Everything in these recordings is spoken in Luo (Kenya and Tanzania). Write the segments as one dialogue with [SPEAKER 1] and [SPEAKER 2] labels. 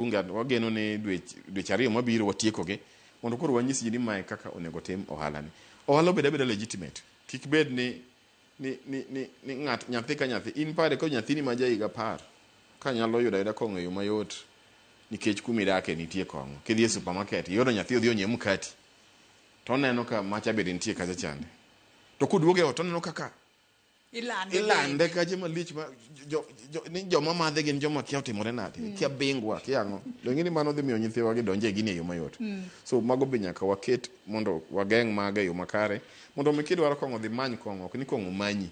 [SPEAKER 1] unga wageno ne dweche ariyo mabiro watiekoge mondo koro wanyisi ji ni mae kaka onego tim ohala ni. Ohala beda legitimate. Kik bed ni nyathi ka nyathi in pare ko nyathini ma jaiga par ka nyalo yuda kong'eyo mayot nikech kumidake nitie kong'o. Kidhi e supermarket yoro nyathi odhi onyie mkati to neno ka macha bed nitie kacha chande. To kuduoge ot oneno kaka ilande kaje malich ma ni joma madhe gin joma kia timore nade kia bingwa kia ang'o dongini mano dhi miyo nyithiwa gi donje gini e yo mayot. So mago be nyaka waket mondo wageng' maga e yo makare mondo mikidwaro kong'o dhi many kong'o ok ni kong'o manyi.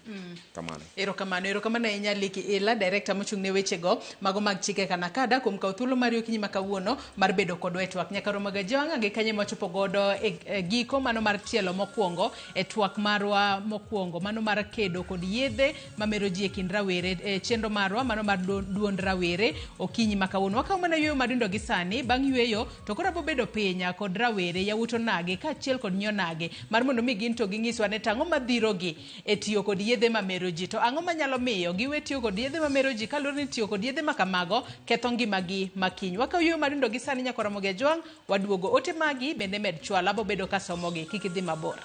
[SPEAKER 1] Kamano.
[SPEAKER 2] Erokamano ahinya Liki Ila, director mochung' ne wechego mago mag chike kana kada kuom kawo thuolo mar okinyi ma kawuono mar bedo kodwa e twak nyaka romo ga jwang'a gi kanye mochopo godo e giko mano mar tielo mokwongo e twak marwa mokwongo mano mar kedo kod yedhe mamero ji e kind rawere e chenro marwa mano mar duond rawere okinyi ma kawuono. Wakawo mana yweyo madindo gi sani bang' yweyo to koro abo bedo pinya kod rawere yawuto nage kaachiel kod nyonage mar mondo mi gin to ging'iswa ne tang'o madhirogi e tiyo kod yedhe mamero ji to ang'o manyalo miyo giwe tiyo kod yedhe mamero ji kaluwore ni tiyo kod yedhe makamago ketho ngimagi makiny. Wakawo yweyo madindo gi sani nyaka romo gi jwang' waduogo ote magi bende med chwala abo bedo kasomogi kik idhi mabor.